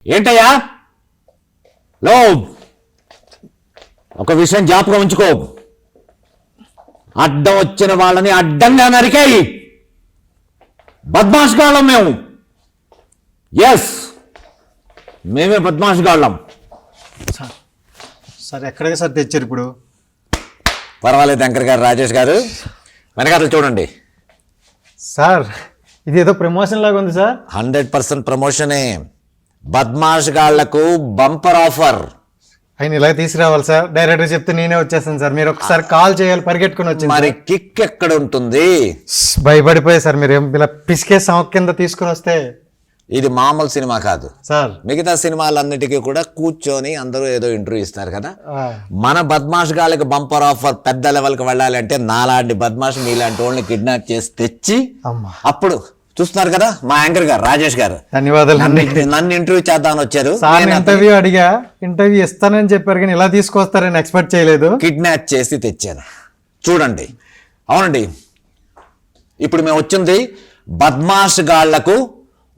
ఏంటయ్యా లో ఒక విషయం జ్ఞాపకం ఉంచుకో. అడ్డం వచ్చిన వాళ్ళని అడ్డంగా నరికాయి. బద్మాష్ గాళ్ళం మేము. ఎస్, మేమే బద్మాష్ గాళ్ళం. సార్ ఎక్కడికి సార్ తెచ్చారు ఇప్పుడు? పర్వాలేదు వెంకట గారు, రాజేష్ గారు వెనకాతలు చూడండి. సార్ ఇది ఏదో ప్రమోషన్ లాగా ఉంది సార్. 100% ప్రమోషనే. బద్మాష్ గాళ్లకు బంపర్ ఆఫర్. ఆయన ఇలా తీసుకురావాలి సార్. డైరెక్టర్ చెప్తే నేనే వచ్చేస్తాను సార్. మీరు ఒకసారి కాల్ చేయాలి, పరిగెట్టుకుని వచ్చింది. మరి కిక్ ఎక్కడ ఉంటుంది? భయపడిపోయా సార్. మీరు ఇలా పిసికే సంవక్ కింద తీసుకుని వస్తే. ఇది మామూలు సినిమా కాదు సార్. మిగతా సినిమాలన్నిటికీ కూడా కూర్చొని అందరూ ఏదో ఇంటర్వ్యూ ఇస్తారు కదా. ఆ, మన బద్మాష్ గాళ్ళకి బంపర్ ఆఫర్. పెద్ద లెవెల్కి వెళ్ళాలి అంటే నాలాంటి బద్మాష్ మీలాంటి వాళ్ళని కిడ్నాప్ చేసి తెచ్చి అమ్మా అప్పుడు చూస్తున్నారు కదా మా యాంకర్ గారు రాజేష్ గారు ధన్యవాదాలు. నన్ను ఇంటర్వ్యూ చేద్దామని వచ్చారు. సార్ ఇంటర్వ్యూ అడిగా, ఇంటర్వ్యూ ఇస్తానని చెప్పారు కానీ ఇలా తీసుకొస్తారని ఎక్స్పెక్ట్ చేయలేదు. కిడ్నాప్ చేసి తెచ్చాను చూడండి. అవునండి, ఇప్పుడు మేము వచ్చింది బద్మాష్ గాళ్లకు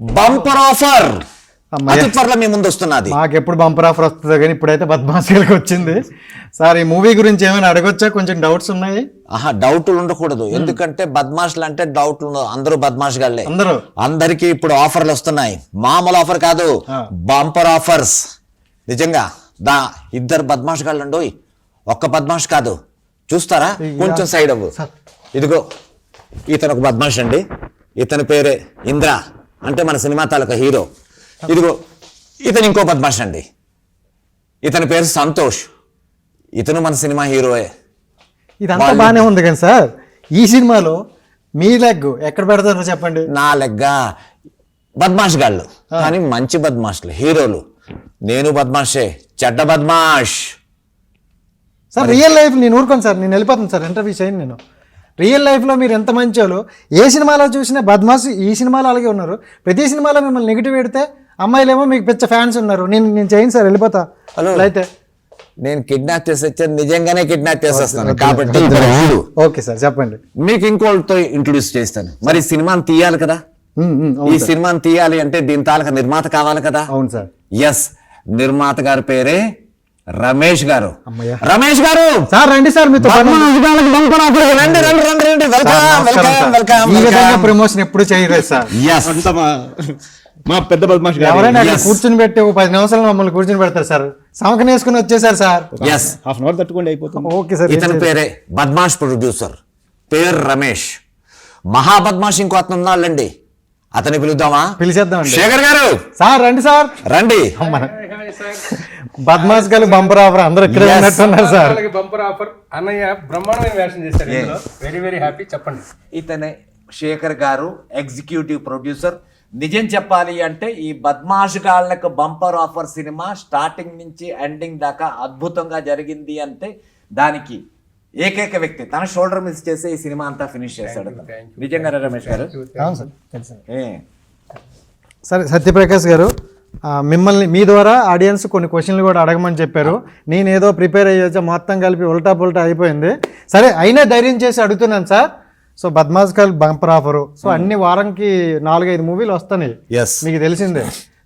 బంపర్ ఆఫర్. అతి త్వరలో మీ ముందు వస్తున్నది. మాకు ఎప్పుడు బంపర్ ఆఫర్ వస్తుందో కానీ ఇప్పుడైతే బద్మాషులకు వచ్చింది. సార్ ఈ మూవీ గురించి ఏమైనా అడగొచ్చా? కొంచెం డౌట్స్ ఉన్నాయి. డౌట్లు ఉండకూడదు, ఎందుకంటే బద్మాష్లు అంటే డౌట్లు ఉండవు. అందరూ బద్మాష్ గాళ్లే. అందరికీ ఇప్పుడు ఆఫర్లు వస్తున్నాయి. మామూలు ఆఫర్ కాదు, బంపర్ ఆఫర్స్. నిజంగా ఇద్దరు బద్మాష్ గాళ్ళు అండి. ఒక్క బద్మాష్ కాదు. చూస్తారా? కొంచెం సైడ్ అవ్వు. ఇదిగో ఇతను ఒక బద్మాష్ అండి. ఇతని పేరే ఇంద్ర, అంటే మన సినిమా తాలూకా హీరో. ఇదిగో ఇతను ఇంకో బద్మాష్ అండి. ఇతని పేరు సంతోష్. ఇతను మన సినిమా హీరోయే. ఇదంతా బాగానే ఉంది కానీ సార్ ఈ సినిమాలో మీ లెగ్ ఎక్కడ పెడతారో చెప్పండి. నా లెగ్గా బద్మాష్ గాళ్ళు, కానీ మంచి బద్మాష్లు, హీరోలు. నేను బద్మాషే, చెడ్డ బద్మాష్. సార్ రియల్ లైఫ్ నేను ఊరుకోను సార్. నేను వెళ్ళిపోతాను సార్, ఇంటర్వ్యూ చేయను నేను. రియల్ లైఫ్లో మీరు ఎంత మంచి వాళ్ళు. ఏ సినిమాలో చూసినా బద్మాష్, ఈ సినిమాలో అలాగే ఉన్నారు. ప్రతి సినిమాలో మిమ్మల్ని నెగిటివ్ పెడితే అమ్మాయిలేమో మీకు పెద్ద ఫ్యాన్స్ ఉన్నారు. నేను చేయను సార్, వెళ్ళిపోతా. అయితే నేను కిడ్నాప్ చేసి వచ్చాను, నిజంగానే కిడ్నాప్ చేసేస్తాను కాబట్టి. ఓకే సార్ చెప్పండి. మీకు ఇంకోళ్ళతో ఇంట్రొడ్యూస్ చేస్తాను. మరి సినిమాని తీయాలి కదా. ఈ సినిమాని తీయాలి అంటే దీని తాలూకా నిర్మాత కావాలి కదా. అవును సార్. ఎస్, నిర్మాత గారి పేరే రమేష్ గారు. రమేష్ గారు సార్ రండి సార్. మీతో ప్రమోషన్ ఎప్పుడు చేయలేదు సార్. మా పెద్ద బద్మాష్ ఎవరైనా కూర్చుని పెట్టి 10 నిమిషాలు మమ్మల్ని కూర్చుని పెడతారు సార్. సమకం వేసుకుని వచ్చేసారు సార్. హాఫ్ అన్ అవర్ తట్టుకోండి, అయిపోతుంది. Okay sir. ఇతని పేరే బద్మాష్ ప్రొడ్యూసర్, పేరు రమేష్. మహా బద్మాష్ ఇంకో అతను ఉన్నాళ్ళండి, అతని పిలుద్దామా? పిలిచేద్దామండి. శేఖర్ గారు సార్ రండి సార్. రండి. బద్మాష్ గారు బంపర్ ఆఫర్. అందరూ ఇక్కడ ఉన్నట్టున్నారు సార్. Bumper offer. అన్నయ్య బ్రహ్మాండమైన వేషం చేశారు. Very very happy. చెప్పండి. ఇతనే శేఖర్ గారు, ఎగ్జిక్యూటివ్ ప్రొడ్యూసర్. నిజం చెప్పాలి అంటే ఈ బద్మాష్ గాళ్లకు బంపర్ ఆఫర్ సినిమా స్టార్టింగ్ నుంచి ఎండింగ్ దాకా అద్భుతంగా జరిగింది అంటే దానికి ఏకైక వ్యక్తి తన షోల్డర్ మిస్ చేసి ఈ సినిమా అంతా ఫినిష్ చేశాడు. నిజంగా రమేష్ గారు. సరే సత్యప్రకాష్ గారు, మిమ్మల్ని మీ ద్వారా ఆడియన్స్ కొన్ని క్వశ్చన్లు కూడా అడగమని చెప్పారు. నేను ఏదో ప్రిపేర్ అయ్యొచ్చా, మొత్తం కలిపి ఉల్టా పుల్టా అయిపోయింది. సరే అయినా ధైర్యం చేసి అడుగుతున్నాను సార్. సో బద్మాష్ గారు బంపర్ ఆఫరు. సో అన్ని వారానికి 4-5 మూవీలు వస్తున్నాయి, మీకు తెలిసిందే.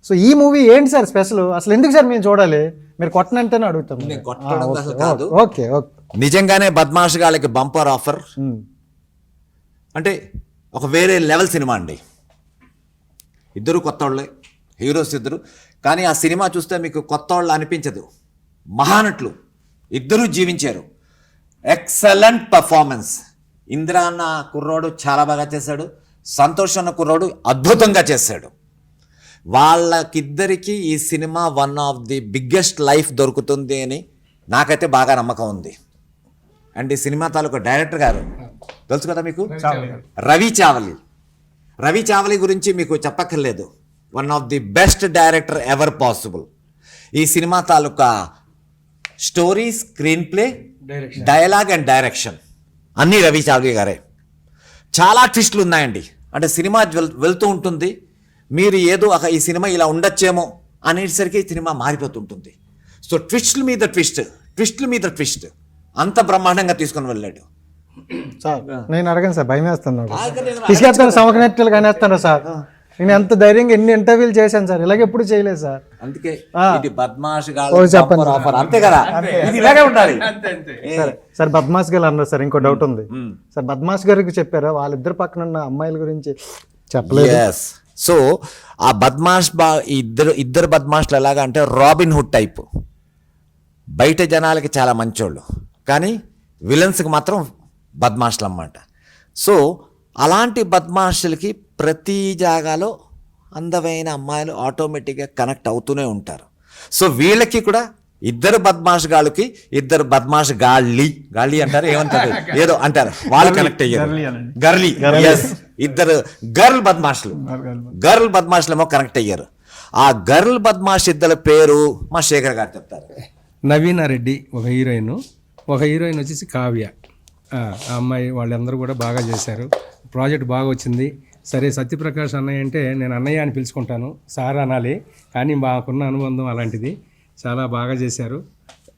సో ఈ మూవీ ఏంటి సార్ స్పెషల్? అసలు ఎందుకు సార్ మేము చూడాలి? మీరు కొట్టనంటేనే అడుగుతాం. Okay okay. నిజంగానే బద్మాష్ గాళ్ళకి బంపర్ ఆఫర్ అంటే ఒక వేరే లెవెల్ సినిమా అండి. ఇద్దరు కొత్త వాళ్ళే, హీరోస్ ఇద్దరు. కానీ ఆ సినిమా చూస్తే మీకు కొత్త వాళ్ళు అనిపించదు. మహానటులు ఇద్దరూ జీవించారు. Excellent performance. ఇంద్ర అన్న కుర్రోడు చాలా బాగా చేశాడు, సంతోష్ అన్న కుర్రోడు అద్భుతంగా చేశాడు. వాళ్ళకిద్దరికీ ఈ cinema one of the biggest life దొరుకుతుంది అని నాకైతే బాగా నమ్మకం ఉంది. అండ్ ఈ సినిమా తాలూకు డైరెక్టర్ గారు తెలుసు కదా మీకు, రవి చావలి. రవి చావలి గురించి మీకు చెప్పక్కర్లేదు. One of the best director ever possible. ఈ సినిమా తాలూకా story, screenplay, dialogue and direction అన్నీ రవి చావలి గారే. చాలా ట్విస్టులు ఉన్నాయండి. అంటే సినిమా వెళ్తూ ఉంటుంది, మీరు ఏదో ఈ సినిమా ఇలా ఉండొచ్చేమో అనేసరికి సినిమా మారిపోతుంటుంది. సో ట్విస్టుల మీద ట్విస్ట్, ట్విస్టుల మీద ట్విస్ట్, అంత బ్రహ్మాండంగా తీసుకొని వెళ్ళాడు. సార్ నేను అడగను సార్, భయం వేస్తాను. తీసుకెళ్తాను సమకనెట్టలు కానీ వేస్తాను సార్. నేను ఎంత ధైర్యంగా ఎన్ని ఇంటర్వ్యూలు చేశాను సార్, ఇలాగ ఎప్పుడు చేయలేదు సార్. అందుకే ఆ. ఇది బద్మాష్ చెప్పండి. ఆఫర్ అంతే కదా, ఇది ఇలాగే ఉండాలి. సరే సార్, బద్మాష్ గారు అన్నారు సార్, ఇంకో డౌట్ ఉంది సార్. బద్మాష్ గారికి చెప్పారా వాళ్ళిద్దరు పక్కన ఉన్న అమ్మాయిల గురించి? చెప్పలేదు. ఎస్. సో ఆ బద్మాష్ ఇద్దరు బద్మాష్లు ఎలాగా అంటే రాబిన్ హుడ్ టైప్. బయట జనాలకి చాలా మంచోళ్ళు, కానీ విలన్స్కి మాత్రం బద్మాష్లు అన్నమాట. సో అలాంటి బద్మాషులకి ప్రతి జాగాలో అందమైన అమ్మాయిలు ఆటోమేటిక్గా కనెక్ట్ అవుతూనే ఉంటారు. సో వీళ్ళకి కూడా ఇద్దరు బద్మాష్ గాళ్ళకి ఇద్దరు బద్మాష్ గాళ్ళి అంటారు, ఏమంటారు ఏదో అంటారు, వాళ్ళు కనెక్ట్ అయ్యారు. Girly, yes. ఇద్దరు గర్ల్ బద్మాష్లు ఏమో కనెక్ట్ అయ్యారు. ఆ గర్ల్ బద్మాష్ ఇద్దరు పేరు మా శేఖర్ గారు చెప్తారు. నవీన రెడ్డి ఒక హీరోయిన్ వచ్చేసి కావ్య. ఆ అమ్మాయి వాళ్ళందరూ కూడా బాగా చేశారు. ప్రాజెక్ట్ బాగా వచ్చింది. సరే, సత్యప్రకాష్ అన్నయ్య అంటే నేను అన్నయ్య అని పిలుచుకుంటాను, సార్ అనాలి, కానీ మాకున్న అనుబంధం అలాంటిది. చాలా బాగా చేశారు,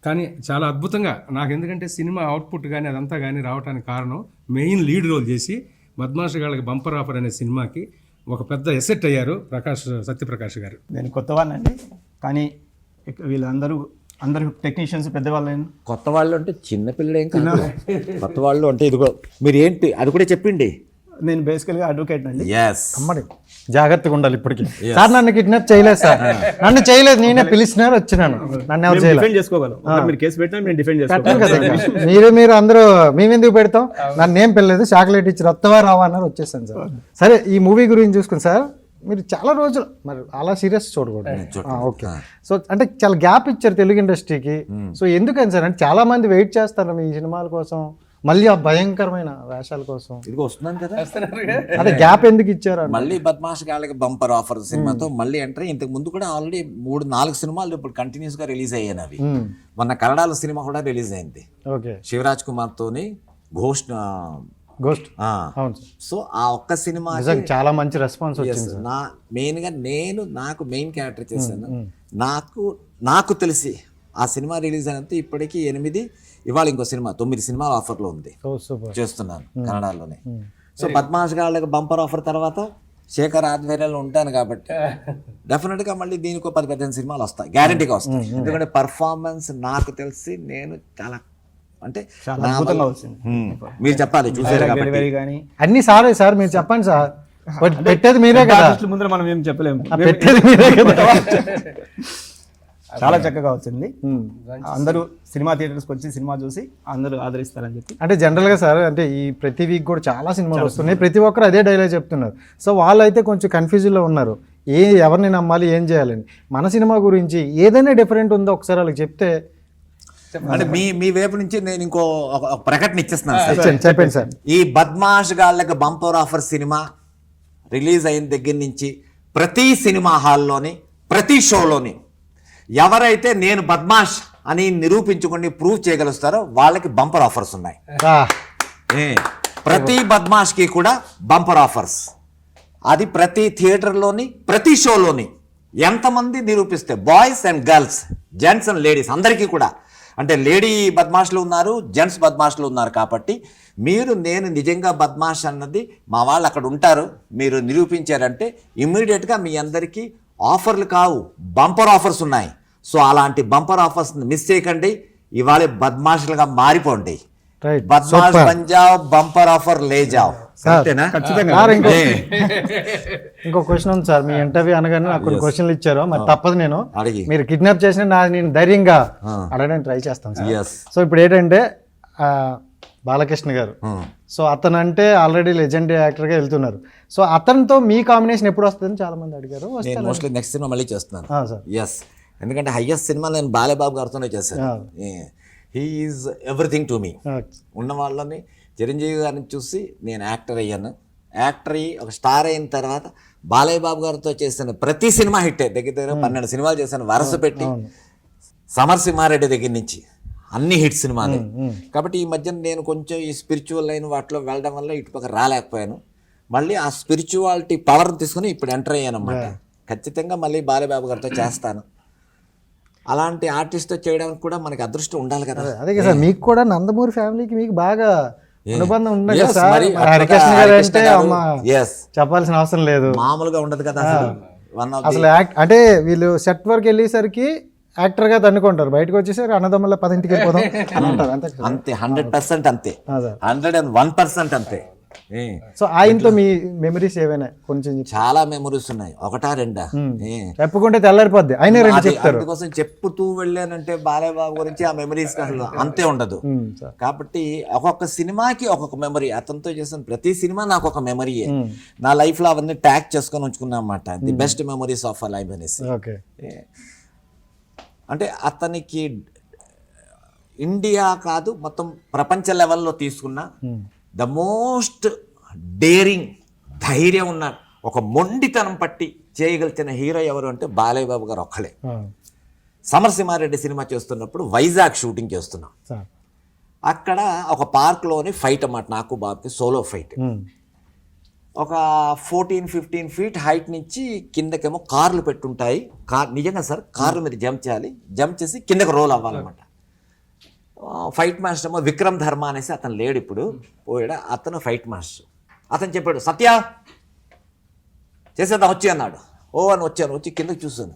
కానీ చాలా అద్భుతంగా నాకు, ఎందుకంటే సినిమా అవుట్పుట్ కానీ అదంతా కానీ రావడానికి కారణం మెయిన్ లీడ్ రోల్ చేసి బద్మాష్ గాళ్ళకి బంపర్ ఆఫర్ అనే సినిమాకి ఒక పెద్ద ఎసెట్ అయ్యారు సత్యప్రకాష్ గారు. నేను కొత్తవాడినండి, కానీ వీళ్ళందరూ టెక్నీషియన్స్ పెద్దవాళ్ళు. కొత్త వాళ్ళు అంటే చిన్న పిల్లలు ఏం కాదు, కొత్త వాళ్ళు అంటే ఇదిగో మీరు ఏంటి అది కూడా చెప్పిండి. నేను బేసికల్గా అడ్వకేట్ అండి. ఎస్. అమ్మడి జాగ్రత్తగా ఉండాలి. ఇప్పటికి సార్ నన్ను కిడ్నాప్ చేయలేదు సార్, నన్ను చేయలేదు, నేనే పిలిచినారు వచ్చినాను, నన్ను ఎవరు చేయలేదు. డిఫెండ్ చేసుకోగలం, మీరు కేసు పెట్టినా నేను డిఫెండ్ పెట్టాను చేసుకోగలను. కదా మీరు అందరూ మేమెందుకు పెడతాం, నన్ను ఏం పెళ్ళలేదు, చాక్లెట్ ఇచ్చి వత్తవా రావా అన్నారు, వచ్చేసాను సార్. సరే, ఈ మూవీ గురించి చూసుకుని సార్, మీరు చాలా రోజులు మరి అలా సీరియస్ చూడకూడదు. ఓకే. సో అంటే చాలా గ్యాప్ ఇచ్చారు తెలుగు ఇండస్ట్రీకి. సో ఎందుకని సార్, అంటే చాలా మంది వెయిట్ చేస్తారు మీ సినిమాల కోసం, మళ్ళీ ఆ భయంకరమైన వేషాల కోసం. ఇదిగో వస్తున్నాను కదా, అదే గ్యాప్ ఎందుకు ఇచ్చారు? మళ్ళీ బద్మాష్ గాళ్ళకి బంపర్ ఆఫర్ సినిమాతో మళ్ళీ ఎంటర్. ఇంతకు ముందు కూడా ఆల్రెడీ 3-4 సినిమాలు ఇప్పుడు కంటిన్యూస్ గా రిలీజ్ అయ్యాను. అవి మొన్న కన్నడలో సినిమా కూడా రిలీజ్ అయింది, ఓకే, శివరాజ్ కుమార్ తోని గోస్ట్. అవును. సో ఆ ఒక్క సినిమా చాలా మంచి రెస్పాన్స్ వచ్చింది. నాకు మెయిన్ క్యారెక్టర్ చేశాను. నాకు తెలిసి ఆ సినిమా రిలీజ్ అయినంత ఇప్పటికీ 8, ఇవాళ ఇంకో సినిమా 9 సినిమాలు ఆఫర్లో ఉంది, చేస్తున్నాను కన్నడలోనే. సో బద్మాష్ గాళ్ళకి బంపర్ ఆఫర్ తర్వాత శేఖర్ ఆధ్వర్యంలో ఉంటాను కాబట్టి డెఫినెట్గా మళ్ళీ దీనికి 10-15 సినిమాలు వస్తాయి, గ్యారంటీగా వస్తాయి. ఎందుకంటే పర్ఫార్మెన్స్ నాకు తెలిసి నేను చాలా అంటే మీరు చెప్పాలి, చూసారు కాబట్టి అన్ని సారే సార్, మీరు చెప్పండి సార్, పెట్టేది మీరే కదా, ముందర మనం ఏం చెప్పలేము, పెట్టేది మీరే కదా. చాలా చక్కగా వచ్చింది. అందరూ సినిమా థియేటర్స్కి వచ్చి సినిమా చూసి అందరూ ఆదరిస్తారని చెప్పి. అంటే జనరల్గా సార్, అంటే ఈ ప్రతి వీక్ కూడా చాలా సినిమాలు వస్తున్నాయి, ప్రతి ఒక్కరు అదే డైలాగ్ చెప్తున్నారు. సో వాళ్ళైతే కొంచెం కన్ఫ్యూజన్లో ఉన్నారు, ఎవరిని నమ్మాలి, ఏం చేయాలని. మన సినిమా గురించి ఏదైనా డిఫరెంట్ ఉందో ఒకసారి వాళ్ళకి చెప్తే. అంటే మీ వైపు నుంచి నేను ఇంకో ఒక ప్రకటన ఇచ్చేస్తున్నాను. చెప్పండి సార్. ఈ బద్మాష్ గాళ్ళకి బంపర్ ఆఫర్ సినిమా రిలీజ్ అయిన దగ్గర నుంచి ప్రతి సినిమా హాల్లోని ప్రతి షోలోని ఎవరైతే నేను బద్మాష్ అని నిరూపించుకొని ప్రూవ్ చేయగలుగుతారో వాళ్ళకి బంపర్ ఆఫర్స్ ఉన్నాయి. ప్రతి బద్మాష్కి కూడా బంపర్ ఆఫర్స్. అది ప్రతి థియేటర్లోని ప్రతి షోలోని ఎంతమంది నిరూపిస్తే, boys and girls, gents and ladies అందరికీ కూడా, అంటే లేడీ బద్మాష్లు ఉన్నారు, జెంట్స్ బద్మాష్లు ఉన్నారు. కాబట్టి నేను నిజంగా బద్మాష్ అన్నది మా వాళ్ళు అక్కడ ఉంటారు, మీరు నిరూపించారంటే ఇమ్మీడియట్గా మీ అందరికీ ఆఫర్లు కావు, బంపర్ ఆఫర్స్ ఉన్నాయి. సో అలాంటి బంపర్ ఆఫర్స్ మిస్ చేయకండి, ఇవాళ బద్మాష్లుగా మారిపోండి. బద్మాష్ పంజావ్ బంపర్ ఆఫర్ లే జావ్. ఇంకో క్వశ్చన్ ఉంది సార్, మీ ఇంటర్వ్యూ అనగానే నాకు కొన్ని క్వశ్చన్లు ఇచ్చారు, మరి తప్పదు నేను మీరు కిడ్నాప్ చేసిన నేను ధైర్యంగా అడగడానికి ట్రై చేస్తాను సార్. సో ఇప్పుడు ఏంటంటే బాలకృష్ణ గారు, సో అతను అంటే ఆల్రెడీ లెజెండరీ యాక్టర్గా వెళ్తున్నారు. సో అతనితో మీ కాంబినేషన్ ఎప్పుడు వస్తుందని చాలా మంది అడిగారు. మోస్ట్లీ నెక్స్ట్ సినిమా మళ్ళీ చేస్తున్నాను. ఎస్, ఎందుకంటే హైయెస్ట్ సినిమా నేను బాలబాబు గారితోనే చేశాను. He is everything to me. ఉన్న వాళ్ళని చిరంజీవి గారిని చూసి నేను యాక్టర్ అయ్యాను. యాక్టర్ అయ్యి ఒక స్టార్ అయిన తర్వాత బాలయ్య బాబు గారితో చేసిన ప్రతి సినిమా హిట్టే. దగ్గర 12 సినిమాలు చేశాను వరుస పెట్టి, సమరసింహారెడ్డి దగ్గర నుంచి అన్ని హిట్ సినిమాలే. కాబట్టి ఈ మధ్యన నేను కొంచెం ఈ స్పిరిచువల్ లైన్ వాటిలో వెళ్ళడం వల్ల ఇటుపక్క రాలేకపోయాను. మళ్ళీ ఆ స్పిరిచువాలిటీ పవర్ తీసుకుని ఇప్పుడు ఎంటర్ అయ్యాను అన్నమాట. ఖచ్చితంగా మళ్ళీ బాలయ్య బాబు గారితో చేస్తాను. అలాంటి ఆర్టిస్ట్తో చేయడానికి కూడా మనకి అదృష్టం ఉండాలి కదా. అదే కదా, మీకు కూడా నందమూరి ఫ్యామిలీకి మీకు బాగా అనుబంధం ఉంది Yes, కదా సార్. మరి మరి అట్లాగా హరికృష్ణ గారు హరికృష్ణ అంటే గారు, అమ్మ yes, చెప్పాల్సిన అవసరం లేదు. మామూలుగా ఉండదు కదా అసలు. వన్ ఆఫ్ అసలు అంటే వీళ్ళు సెట్ వర్క్ వెళ్ళేసరికి యాక్టర్ గా తన్నుకుంటారు, బయటకు వచ్చేసరికి అన్నదమ్ముల 10ంటికి వెళ్ళిపోదాం అని అంటారు. అంతే కదా? అంతే 100% అంతే, అదే. 101% అంతే. సో ఆయనతో మీ మెమరీస్ ఏవైనా కొంచెం చెప్పు. చాలా మెమరీస్ ఉన్నాయి, ఒకటా రెండా. చెప్పుకుంటే తెల్లారిపోద్ది, ఆయనే రెండు చెప్తారు. అందుకోసం చెప్పుతూ వెళ్ళానంటే బాలయ్య బాబు గురించి ఆ మెమరీస్ అసలు అంతే ఉండదు. సార్. కాబట్టి ఒక్కొక్క సినిమాకి ఒక్కొక్క మెమరీ, అతనితో చేసిన ప్రతి సినిమా నాకు ఒక మెమరీయే. నా లైఫ్ లో అవన్నీ ట్యాగ్ చేసుకొని ఉంచుకున్నా అన్నమాట. The best memories of a life అనేసి. ఓకే. అంటే అతనికి ఇండియా కాదు మొత్తం ప్రపంచ లెవెల్లో తీసుకున్న ద మోస్ట్ డేరింగ్, ధైర్యం ఉన్న, ఒక మొండితనం పట్టి చేయగలిగిన హీరో ఎవరు అంటే బాలయ్య బాబు గారు ఒక్కలే. సమరసింహారెడ్డి సినిమా చేస్తున్నప్పుడు వైజాగ్ షూటింగ్ చేస్తున్నాం. సార్. అక్కడ ఒక పార్క్లోని ఫైట్ అన్నమాట, నాకు బాబుకి సోలో ఫైట్. ఒక 14-15 ఫీట్ హైట్ నుంచి కిందకేమో కార్లు పెట్టుంటాయి. నిజంగా సార్, కార్ల మీద జంప్ చేయాలి, జంప్ చేసి కిందకి రోల్ అవ్వాలన్నమాట. ఫైట్ మాస్టర్ ఏమో విక్రమ్ ధర్మ అనేసి అతను లేడు ఇప్పుడు, పోయాడు. అతను ఫైట్ మాస్టర్. అతను చెప్పాడు, సత్య చేసేద్దాం వచ్చి అన్నాడు. ఓ అని వచ్చాను, వచ్చి కిందకి చూసాను.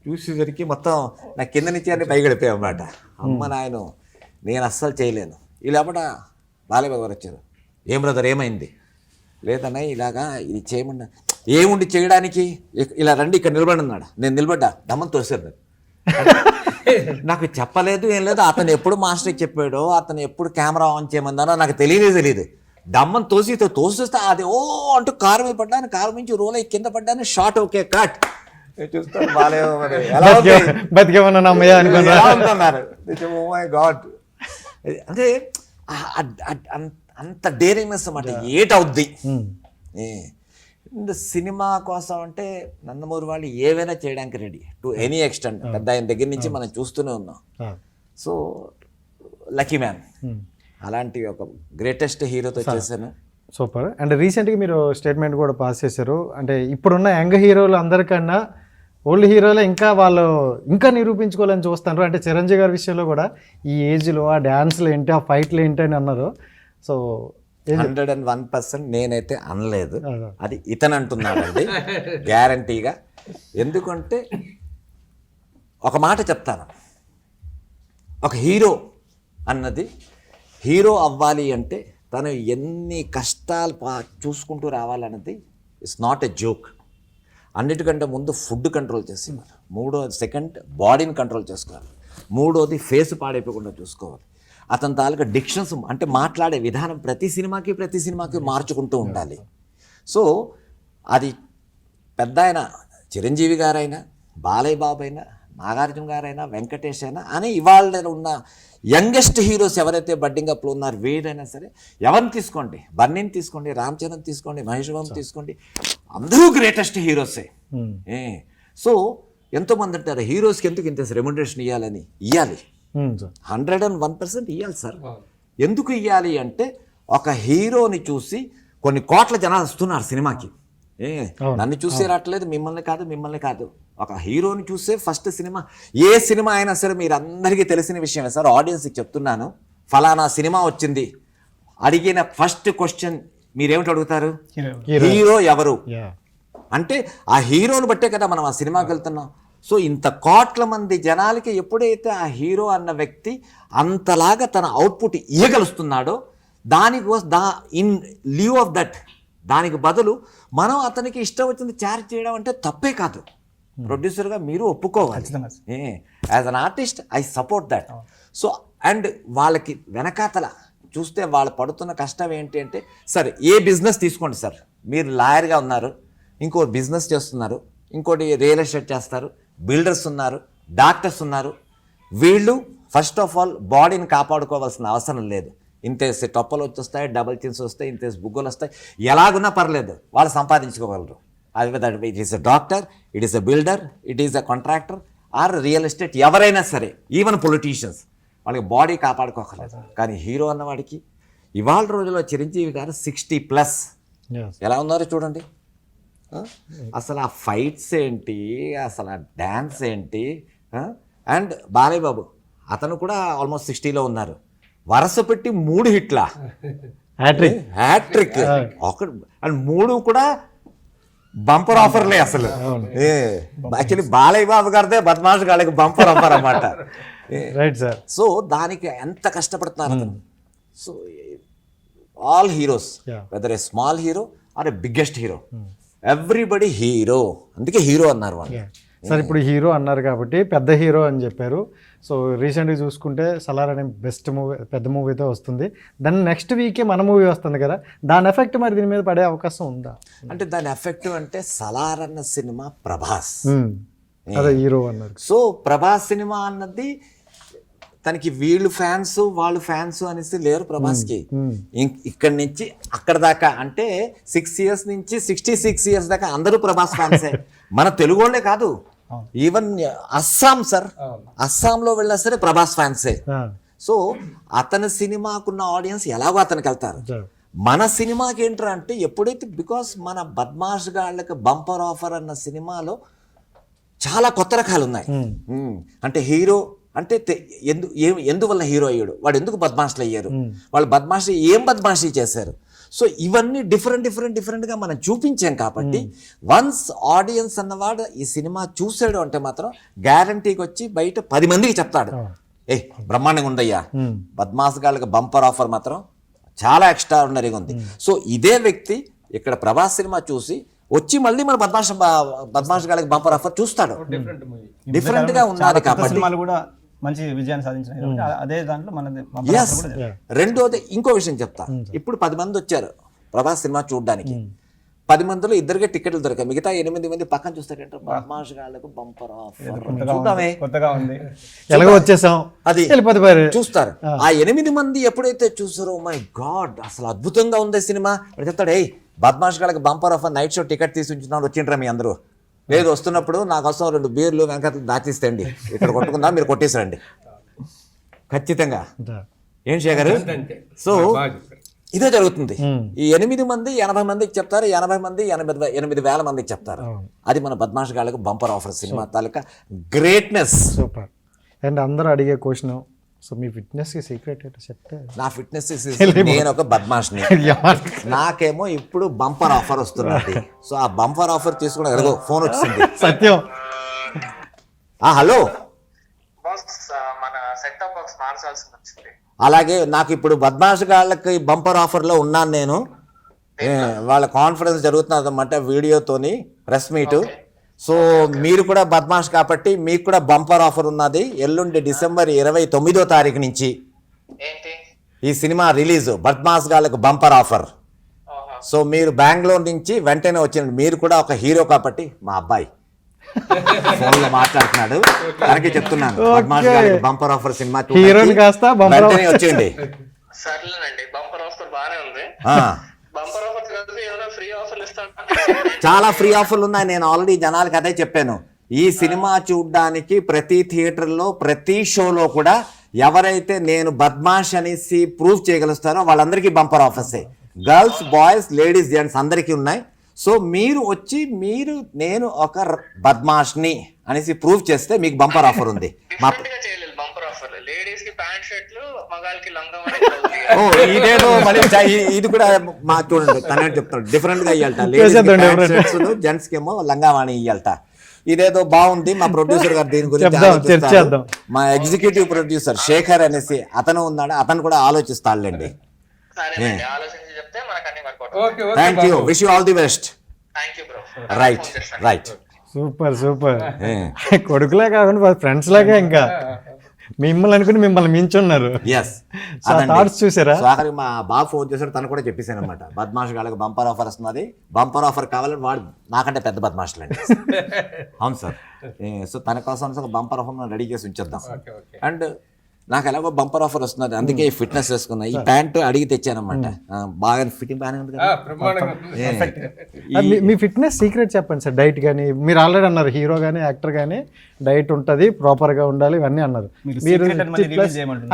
చూసేసరికి మొత్తం నా కింద నుంచి అన్ని పైకి వెళ్ళిపోయాయి అన్నమాట. అమ్మ నాయన, నేను అస్సలు చేయలేను. ఈ లోపల బాలయ్య బాబు గారు వచ్చారు. ఏం బ్రదర్ ఏమైంది? లేదన్నా ఇలాగా ఇది చేయమన్నా. ఏముండి చేయడానికి, ఇలా రండి ఇక్కడ నిలబడి అన్నాడు. నేను నిలబడ్డా, దమ్మని తోసారు. నాకు చెప్పలేదు, ఏం లేదు. అతను ఎప్పుడు మాస్టర్కి చెప్పాడో, అతను ఎప్పుడు కెమెరా ఆన్ చేయమన్నానో నాకు తెలియదు. దమ్మని తోసేస్తే అది ఓ అంటూ కారు మీద పడ్డాను, కారు నుంచి రోల్ అయ్యి కింద పడ్డాను. Shot okay cut. చూస్తాను బతికేమన్నా అమ్మయ్య అనుకున్నారు. Oh my god. అంటే అంత డేరింగ్నెస్ అన్నమాట. ఏటవుద్ది సినిమా కోసం అంటే నందమూరి వాళ్ళు ఏవైనా చేయడానికి రెడీ టు ఎనీ ఎక్స్టెంట్. పెద్ద ఆయన దగ్గర నుంచి మనం చూస్తూనే ఉన్నాం. సో లక్కీ మ్యాన్, అలాంటి ఒక గ్రేటెస్ట్ హీరోతో చేశాను. సూపర్. అండ్ రీసెంట్గా మీరు స్టేట్మెంట్ కూడా పాస్ చేశారు, అంటే ఇప్పుడున్న యంగ్ హీరోలు అందరికన్నా ఓల్డ్ హీరోలే వాళ్ళు ఇంకా నిరూపించుకోవాలని చూస్తున్నారు. అంటే చిరంజీవి గారి విషయంలో కూడా ఈ ఏజ్లో ఆ డ్యాన్స్లు ఏంటి, ఆ ఫైట్లు ఏంటి అని అన్నారు. సో 101% నేనైతే అనలేదు, అది ఇతను అంటున్నాడండి గ్యారంటీగా. ఎందుకంటే ఒక మాట చెప్తాను, ఒక హీరో అన్నది హీరో అవ్వాలి అంటే తను ఎన్ని కష్టాలు చూసుకుంటూ రావాలన్నది ఇట్స్ నాట్ ఎ జోక్. అన్నిటికంటే ముందు ఫుడ్ కంట్రోల్ చేసేవారు, సెకండ్ బాడీని కంట్రోల్ చేసుకోవాలి, మూడోది ఫేస్ పాడైపోకుండా చూసుకోవాలి. అతని తాలూకా డిక్షన్స్ అంటే మాట్లాడే విధానం ప్రతి సినిమాకి మార్చుకుంటూ ఉండాలి. సో అది పెద్ద ఆయన చిరంజీవి గారైనా, బాలయ్య బాబు అయినా, నాగార్జున గారైనా, వెంకటేష్ అయినా అని ఇవాళ ఉన్న యంగెస్ట్ హీరోస్ ఎవరైతే బడ్డింగ్ అప్లో ఉన్నారు, వీరైనా సరే ఎవరిని తీసుకోండి, బన్నీని తీసుకోండి, రామ్ చరణ్ తీసుకోండి, మహేష్ బాబు తీసుకోండి, అందరూ గ్రేటెస్ట్ హీరోసే. సో ఎంతోమంది అంటారు హీరోస్కి ఎందుకు ఇంత రెమ్యునరేషన్ ఇవ్వాలని. ఇవ్వాలి, 101% ఇవ్వాలి సార్. ఎందుకు ఇవ్వాలి అంటే ఒక హీరోని చూసి కొన్ని కోట్ల జనాలు వస్తున్నారు సినిమాకి. నన్ను చూసే రావట్లేదు, మిమ్మల్ని కాదు. ఒక హీరోని చూసే ఫస్ట్ సినిమా, ఏ సినిమా అయినా సరే మీరు అందరికీ తెలిసిన విషయమే సార్. ఆడియన్స్కి చెప్తున్నాను, ఫలానా సినిమా వచ్చింది, అడిగిన ఫస్ట్ క్వశ్చన్ మీరేమిటి అడుగుతారు? హీరో ఎవరు అంటే ఆ హీరోని బట్టే కదా మనం ఆ సినిమాకి వెళ్తున్నాం. సో ఇంత కోట్ల మంది జనాలకి ఎప్పుడైతే ఆ హీరో అన్న వ్యక్తి అంతలాగా తన అవుట్పుట్ ఇవ్వగలుస్తున్నాడో, ఇన్ లీవ్ ఆఫ్ దట్, దానికి బదులు మనం అతనికి ఇష్టం వచ్చింది చార్జ్ చేయడం అంటే తప్పే కాదు. ప్రొడ్యూసర్గా మీరు ఒప్పుకోవాలి. As an artist I support that. So and వాళ్ళకి వెనకాతల చూస్తే వాళ్ళు పడుతున్న కష్టం ఏంటి అంటే, సరే ఏ బిజినెస్ తీసుకోండి సార్, మీరు లాయర్గా ఉన్నారు, ఇంకో బిజినెస్ చేస్తున్నారు, ఇంకోటి రియల్ ఎస్టేట్ చేస్తారు, బిల్డర్స్ ఉన్నారు, డాక్టర్స్ ఉన్నారు. వీళ్ళు ఫస్ట్ ఆఫ్ ఆల్ బాడీని కాపాడుకోవాల్సిన అవసరం లేదు. ఇంతేసి టొప్పలు వచ్చేస్తాయి, డబల్ చిన్స్ వస్తాయి, ఇంతేసి బుగ్గలు వస్తాయి, ఎలాగున్నా పర్లేదు, వాళ్ళు సంపాదించుకోగలరు. అది it is a doctor, it is a builder, it is a contractor or real estate, ఎవరైనా సరే, ఈవెన్ పొలిటీషియన్స్, వాళ్ళకి బాడీ కాపాడుకోగలరు. కానీ హీరో అన్నవాడికి ఇవాళ రోజుల్లో చిరంజీవి గారు 60+, ఎలా ఉన్నారో చూడండి. అసలు ఆ ఫైట్స్ ఏంటి, అసలు ఆ డ్యాన్స్ ఏంటి. అండ్ బాలయ్య బాబు అతను కూడా ఆల్మోస్ట్ 60లో ఉన్నారు, వరుస పెట్టి 3 హిట్లా. హ్యాట్రిక్. హ్యాట్రిక్ ఒకటి అండ్ 3 కూడా బంపర్ ఆఫర్లే అసలు. యాక్చువల్లీ బాలయ్య బాబు గారిదే బద్మాష్ గాళ్ళకి బంపర్ ఆఫర్ అన్నమాట. Right sir. సో దానికి ఎంత కష్టపడుతున్నారు అతను. So all heroes whether a small hero or a biggest hero, everybody hero, అందుకే హీరో అన్నారు వాళ్ళు. సార్ ఇప్పుడు హీరో అన్నారు కాబట్టి పెద్ద హీరో అని చెప్పారు. సో రీసెంట్గా చూసుకుంటే సలార్ అనే బెస్ట్ మూవీ, పెద్ద మూవీతో వస్తుంది. దాని నెక్స్ట్ వీకే మన మూవీ వస్తుంది కదా, దాని ఎఫెక్ట్ మరి దీని మీద పడే అవకాశం ఉందా? అంటే దాని ఎఫెక్ట్ అంటే సలార్ అన్న సినిమా ప్రభాస్, అదే హీరో అన్నారు. సో ప్రభాస్ సినిమా అన్నది తనకి వీళ్ళు ఫ్యాన్స్ వాళ్ళు ఫ్యాన్స్ అనేసి లేరు ప్రభాస్కి. ఇక్కడి నుంచి అక్కడ దాకా అంటే 6 years నుంచి 66 years దాకా అందరూ ప్రభాస్ ఫ్యాన్సే. మన తెలుగు వాళ్ళే కాదు, ఈవెన్ అస్సాం సార్, అస్సాంలో వెళ్ళినా సరే ప్రభాస్ ఫ్యాన్సే. సో అతని సినిమాకున్న ఆడియన్స్ ఎలాగో అతనికి వెళ్తారు. మన సినిమాకి ఏంట్రా అంటే ఎప్పుడైతే బికాస్ మన బద్మాష్ గాళ్ళకి బంపర్ ఆఫర్ అన్న సినిమాలో చాలా కొత్త రకాలు ఉన్నాయి. అంటే హీరో అంటే ఎందువల్ల హీరో అయ్యాడు, వాడు ఎందుకు బద్మాష్లు అయ్యారు, వాళ్ళు బద్మాషి ఏం బద్మాషి చేశారు. సో ఇవన్నీ డిఫరెంట్గా మనం చూపించాం కాబట్టి వన్స్ ఆడియన్స్ అన్నవాడు ఈ సినిమా చూసాడు అంటే మాత్రం గ్యారంటీకి వచ్చి బయట 10 మందికి చెప్తాడు, బ్రహ్మాండంగా ఉందయ్యా, బద్మాష్ గాళ్ళకి బంపర్ ఆఫర్ మాత్రం చాలా ఎక్స్ట్రాడినరీగా ఉంది. సో ఇదే వ్యక్తి ఇక్కడ ప్రభాస్ సినిమా చూసి వచ్చి మళ్ళీ మన బద్మాష్ గాళ్ళకి బంపర్ ఆఫర్ చూస్తాడు. డిఫరెంట్ గా ఉన్నది కాబట్టి సినిమాలు కూడా మంచి విజయాన్ని సాధించినాయి కాబట్టి అదే దాంట్లో మన రెండోది ఇంకో విషయం చెప్తా. ఇప్పుడు 10 మంది వచ్చారు ప్రభాస్ సినిమా చూడడానికి, 10 మందిలో ఇద్దరికే టికెట్లు దొరికాయి, మిగతా 8 మంది పక్కన చూస్తారంటే బద్మాష్ గాళ్ళకు బంపర్ ఆఫర్ చూద్దామే, కొత్తగా ఉంది, ఎలాగో వచ్చేసాం అది చూస్తారు. ఆ 8 మంది ఎప్పుడైతే చూసారో మై గాడ్ అసలు అద్భుతంగా ఉంది సినిమా, చెప్తాడు ఏ బద్మాష్ గాళ్ళకి bumper offer night show ticket తీసి ఉంచున్నాడు, వచ్చిండ్రా మీ అందరూ, లేదు వస్తున్నప్పుడు నా కోసం 2 బీర్లు వెనకాల దాచిస్తండి, ఇక్కడ కొట్టుకుందా మీరు కొట్టేసిరండి ఖచ్చితంగా. ఏం శేఖర్? సో ఇదే జరుగుతుంది. ఈ 8 మంది 80 మందికి చెప్తారు, 80 మంది 8,000 మందికి చెప్తారు. అది మన బద్మాష్ గాళ్ళకి బంపర్ ఆఫర్ సినిమా తాలూకా గ్రేట్నెస్. సూపర్. అండ్ అందరూ అడిగే క్వశ్చన్, సో మీ ఫిట్నెస్ కి సీక్రెట్ ఏంటో చెప్తే. నా ఫిట్నెస్ నేను ఒక బద్మాష్ని, నాకేమో ఇప్పుడు బంపర్ ఆఫర్ వస్తున్నది. సో ఆ బంపర్ ఆఫర్ తీసుకుని ఎలాగో ఫోన్ వచ్చింది. సత్యం, హలో, మన సెట్ టాప్ బాక్స్ మార్చాల్సి వచ్చింది. అలాగే నాకు ఇప్పుడు బద్మాష్ గాళ్ళకి బంపర్ ఆఫర్లో ఉన్నాను నేను. వాళ్ళ కాన్ఫరెన్స్ జరుగుతున్నది అన్నమాట వీడియోతోని, ప్రెస్ మీటు. సో మీరు కూడా బద్మాష్ కాబట్టి మీకు కూడా బంపర్ ఆఫర్ ఉన్నది. ఎల్లుండి డిసెంబర్ 29వ తారీఖు నుంచి ఈ సినిమా రిలీజ్, బద్మాష్ గాళ్ళకి బంపర్ ఆఫర్. సో మీరు బెంగళూరు నుంచి వెంటనే వచ్చింది, మీరు కూడా ఒక హీరో కాబట్టి, మా అబ్బాయి ఫోన్ లో మాట్లాడుతున్నాడు దానికి చెప్తున్నాను, బద్మాష్ గాళ్ళకి బంపర్ ఆఫర్ సినిమా వెంటనే వచ్చేయండి. సర్లేనండి, బంపర్ ఆఫర్ బానే ఉంది. బంపర్ ఆఫర్ కలిపి ఏమైనా ఫ్రీ ఆఫర్లు ఇస్తాను? చాలా ఫ్రీ ఆఫర్లు ఉన్నాయి. నేను ఆల్రెడీ జనాలకి అదే చెప్పాను. ఈ సినిమా చూడడానికి ప్రతి థియేటర్లో ప్రతి షోలో కూడా ఎవరైతే నేను బద్మాష్ అనేసి ప్రూవ్ చేయగలుగుతారో వాళ్ళందరికీ బంపర్ ఆఫర్సే. గర్ల్స్, బాయ్స్, లేడీస్, జెంట్స్ అందరికీ ఉన్నాయి. సో మీరు వచ్చి నేను ఒక బద్మాష్ని అనేసి ప్రూవ్ చేస్తే మీకు బంపర్ ఆఫర్ ఉంది. ఇదేదో మళ్ళీ ఇది కూడా మా చూడండి, తనే చెప్తాడు డిఫరెంట్ గా ఇయ్యాలట, లేడీస్ జెంట్స్ కేమో లంగావాణి ఇయ్యాలట. ఇదేదో బాగుంది. మా ప్రొడ్యూసర్ గారు దీని గురించి, మా ఎగ్జిక్యూటివ్ ప్రొడ్యూసర్ శేఖర్ అనేసి అతను ఉన్నాడు, అతను కూడా ఆలోచిస్తాడులేండి. Thank you, wish you all the best. Right. Super super. కొడుకులే కాకుండా ఫ్రెండ్స్ లాగా ఇంకా మిమ్మల్ని అనుకుని మిమ్మల్ని మించున్నారు. చూసారా? మా బాబు ఫోన్ చేశాడు, తను కూడా చెప్పేశాను అనమాట, బద్మాష్ గాళ్ళకి బంపర్ ఆఫర్ వస్తున్నది, బంపర్ ఆఫర్ కావాలని వాడు నాకంటే పెద్ద బద్మాషులు అండి. అవును సార్. సో తన కోసం ఒక బంపర్ ఆఫర్ రెడీ చేసి ఉంచేద్దాం. అండ్ నాకు ఎలాగో బంపర్ ఆఫర్ వస్తున్నది, అందుకే ఈ ఫిట్నెస్ వేసుకున్నా. ఈ ప్యాంటు అడిగి తెచ్చానమాట, బాగా ఫిట్టింగ్ బాగానే ఉంది కదా. మీ ఫిట్నెస్ సీక్రెట్ చెప్పండి సార్. డైట్ కానీ మీరు ఆల్రెడీ అన్నారు, హీరో కానీ యాక్టర్ కానీ డైట్ ఉంటుంది, ప్రాపర్గా ఉండాలి, ఇవన్నీ అన్నారు. మీరు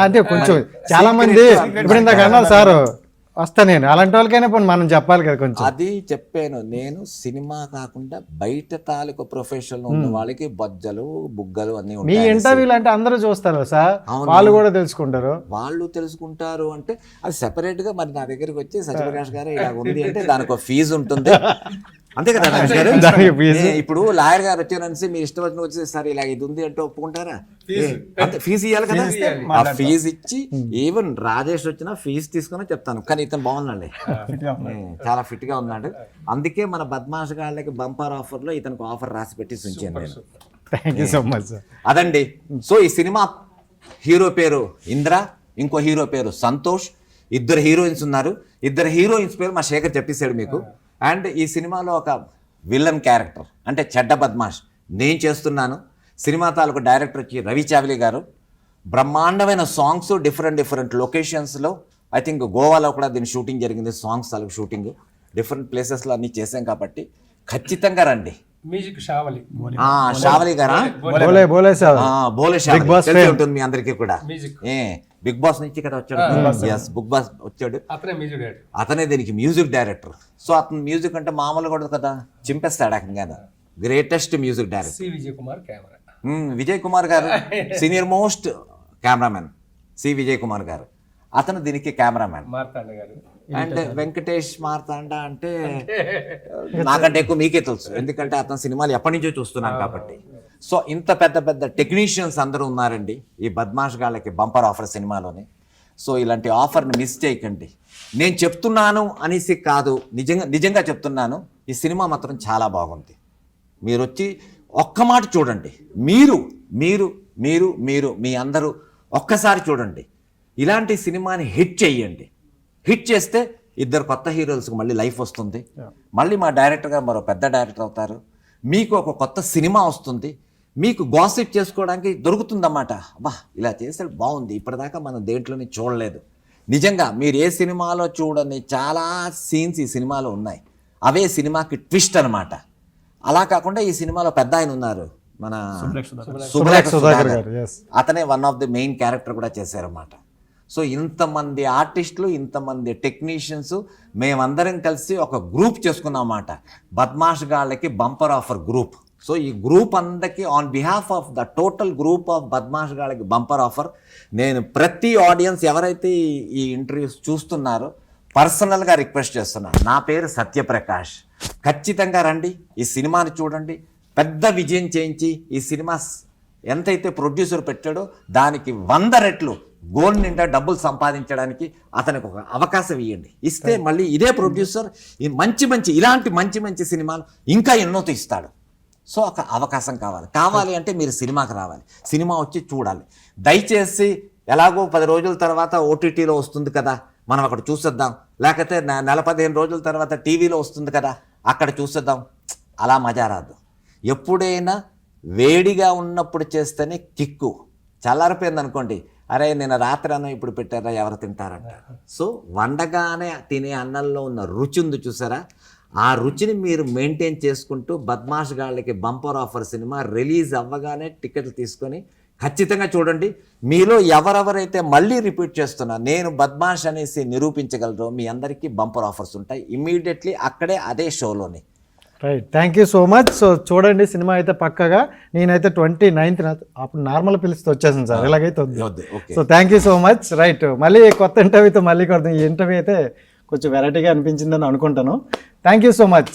అంటే కొంచెం చాలా మంది ఇప్పుడు ఇందాక అన్నారు సార్, వస్తా నేను అలాంటి వాళ్ళకైనా పోనీ మనం చెప్పాలి కదా కొంచెం. అది చెప్పాను నేను, సినిమా కాకుండా బయట తాలూకు ప్రొఫెషన్ ఉన్న వాళ్ళకి బొజ్జలు బుగ్గలు అన్ని మీ ఉంటాయి. ఇంటర్వ్యూలు అంటే అందరూ చూస్తారు సార్, అవును. వాళ్ళు కూడా తెలుసుకుంటారు. వాళ్ళు తెలుసుకుంటారు అంటే అది సెపరేట్ గా మరి నా దగ్గరికి వచ్చి సత్యప్రకాష్ గారు ఇలా ఉంది అంటే దానికి ఒక ఫీజు ఉంటుంది, అంతే కదా రమేష్ గారు? దానికి ఫీజు. ఇప్పుడు లాయర్ గారు వచ్చారని మీరు ఇష్టం వచ్చిన వచ్చి సార్ ఇలా ఇది ఉంది అంటే ఒప్పుకుంటారా? అంతే, ఫీజు ఇవ్వాలి కదా. ఆ ఫీజు ఇచ్చి ఈవెన్ రాజేష్ వచ్చినా ఫీజు తీసుకుని చెప్తాను, కానీ ఇతను బాగున్నాడు, చాలా ఫిట్ గా ఉన్నాడు. అందుకే మన బద్మాష్ గాళ్ళకి బంపర్ ఆఫర్ లో ఇతనికి ఆఫర్ రాసి పెట్టి ఉంచాను నేను. Thank you so much sir. అదండి. సో ఈ సినిమా హీరో పేరు ఇంద్ర, ఇంకో హీరో పేరు సంతోష్, ఇద్దరు హీరోయిన్స్ ఉన్నారు. ఇద్దరు హీరోయిన్స్ పేరు మా శేఖర్ చెప్పేశాడు మీకు. అండ్ ఈ సినిమాలో ఒక విలన్ క్యారెక్టర్ అంటే చెడ్డ బద్మాష్ నేను చేస్తున్నాను. సినిమా తాలూకు డైరెక్టర్ వచ్చి రవి చావలి గారు. బ్రహ్మాండమైన సాంగ్స్ డిఫరెంట్ లొకేషన్స్లో, ఐ థింక్ గోవాలో కూడా దీని షూటింగ్ జరిగింది. సాంగ్స్ తాలూకు షూటింగ్ డిఫరెంట్ ప్లేసెస్లో అన్నీ చేసాం కాబట్టి ఖచ్చితంగా రండి. మ్యూజిక్ షావలి, షావలి గారా? బోలే సార్, బోలే Big Boss తెలిసి fame. ఉంటుంది మీ అందరికీ కూడా. బిగ్ బాస్ నుంచి కదా వచ్చాడు. ఎస్, బిగ్ బాస్ వచ్చాడు. అతనే మ్యూజిక్ డైరెక్టర్. అతనే దీనికి మ్యూజిక్ డైరెక్టర్. సో అతను మ్యూజిక్ అంటే మామూలు కూడా కదా, చింపేస్తాడు అక్కడ కదా. Greatest music director C Vijay Kumar camera. Vijay Kumar garu senior most cameraman. C Vijay Kumar garu అతను దీనికి కెమెరామెన్. మార్తాండ గారు. అండ్ వెంకటేష్ మార్తాండ అంటే నాకంటే ఎక్కువ మీకే తెలుసు, ఎందుకంటే అతను సినిమాలు ఎప్పటి నుంచో చూస్తున్నాను కాబట్టి. సో ఇంత పెద్ద పెద్ద టెక్నీషియన్స్ అందరూ ఉన్నారండి ఈ బద్మాష్ గాళ్ళకి బంపర్ ఆఫర్ సినిమాలోని. సో ఇలాంటి ఆఫర్ని మిస్ చేయకండి. నేను చెప్తున్నాను అనేసి కాదు, నిజంగా చెప్తున్నాను. ఈ సినిమా మాత్రం చాలా బాగుంది. మీరు వచ్చి ఒక్క మాట చూడండి. మీరు మీరు మీరు మీరు మీ అందరూ ఒక్కసారి చూడండి. ఇలాంటి సినిమాని హిట్ చేయండి. హిట్ చేస్తే ఇద్దరు కొత్త హీరోస్కి మళ్ళీ లైఫ్ వస్తుంది. మళ్ళీ మా డైరెక్టర్ గారు మరో పెద్ద డైరెక్టర్ అవుతారు. మీకు ఒక కొత్త సినిమా వస్తుంది. మీకు గాసిప్ చేసుకోవడానికి దొరుకుతుందన్నమాట. అబ్బా ఇలా చేస్తే బాగుంది, ఇప్పటిదాకా మనం దేంట్లోనే చూడలేదు. నిజంగా మీరు ఏ సినిమాలో చూడని చాలా సీన్స్ ఈ సినిమాలో ఉన్నాయి. అవే సినిమాకి ట్విస్ట్ అనమాట. అలా కాకుండా ఈ సినిమాలో పెద్ద ఆయన ఉన్నారు, మన సుబ్రహ్మణ్య సుధాకర్ గారు. అతనే one of the main character కూడా చేశారన్నమాట. సో ఇంతమంది ఆర్టిస్టులు, ఇంతమంది టెక్నీషియన్స్, మేమందరం కలిసి ఒక గ్రూప్ చేసుకున్నమాట, బద్మాష్ గాళ్ళకి బంపర్ ఆఫర్ గ్రూప్. సో ఈ గ్రూప్ అందరికీ on behalf of the total group of బద్మాష్ గాళ్ళకి బంపర్ ఆఫర్. నేను ప్రతి ఆడియన్స్ ఎవరైతే ఈ ఇంటర్వ్యూస్ చూస్తున్నారో పర్సనల్గా రిక్వెస్ట్ చేస్తున్నాను. నా పేరు సత్యప్రకాష్. ఖచ్చితంగా రండి, ఈ సినిమాని చూడండి. పెద్ద విజయం చేయించి ఈ సినిమా ఎంతైతే ప్రొడ్యూసర్ పెట్టాడో దానికి 100 రెట్లు గోల్ నిండా డబ్బులు సంపాదించడానికి అతనికి ఒక అవకాశం ఇవ్వండి. ఇస్తే మళ్ళీ ఇదే ప్రొడ్యూసర్ ఈ ఇలాంటి మంచి సినిమాలు ఇంకా ఎన్నో తీస్తాడు. సో ఒక అవకాశం కావాలి అంటే మీరు సినిమాకి రావాలి, సినిమా వచ్చి చూడాలి. దయచేసి ఎలాగో 10 రోజుల తర్వాత ఓటీటీలో వస్తుంది కదా, మనం అక్కడ చూసేద్దాం, లేకపోతే నెల 15 రోజుల తర్వాత టీవీలో వస్తుంది కదా, అక్కడ చూసేద్దాం, అలా మజా రాదు. ఎప్పుడైనా వేడిగా ఉన్నప్పుడు చేస్తేనే కిక్కు. చల్లారిపోయింది అనుకోండి, అరే నేను రాత్రి అన్నం ఇప్పుడు పెట్టారా ఎవరు తింటారంట. సో వండగానే తినే అన్నంలో ఉన్న రుచి ఉంది చూసారా, ఆ రుచిని మీరు మెయింటైన్ చేసుకుంటూ బద్మాష్ గాళ్ళకి బంపర్ ఆఫర్ సినిమా రిలీజ్ అవ్వగానే టికెట్లు తీసుకొని ఖచ్చితంగా చూడండి. మీలో ఎవరెవరైతే మళ్ళీ రిపీట్ చేస్తున్నా నేను బద్మాష్ అనేసి నిరూపించగలరో మీ అందరికీ బంపర్ ఆఫర్స్ ఉంటాయి ఇమ్మీడియట్లీ అక్కడే అదే షోలోని. Right, thank you so much. So చూడండి సినిమా అయితే పక్కగా. నేనైతే 29th అప్పుడు నార్మల్ పిలిస్తే వచ్చేసాను సార్, ఇలాగైతే వద్దు. So thank you so much. Right, మళ్ళీ కొత్త ఇంటర్వ్యూతో మళ్ళీ కొడతాం. ఈ ఇంటర్వ్యూ అయితే కొంచెం వెరైటీగా అనిపించిందని అనుకుంటాను. Thank you so much.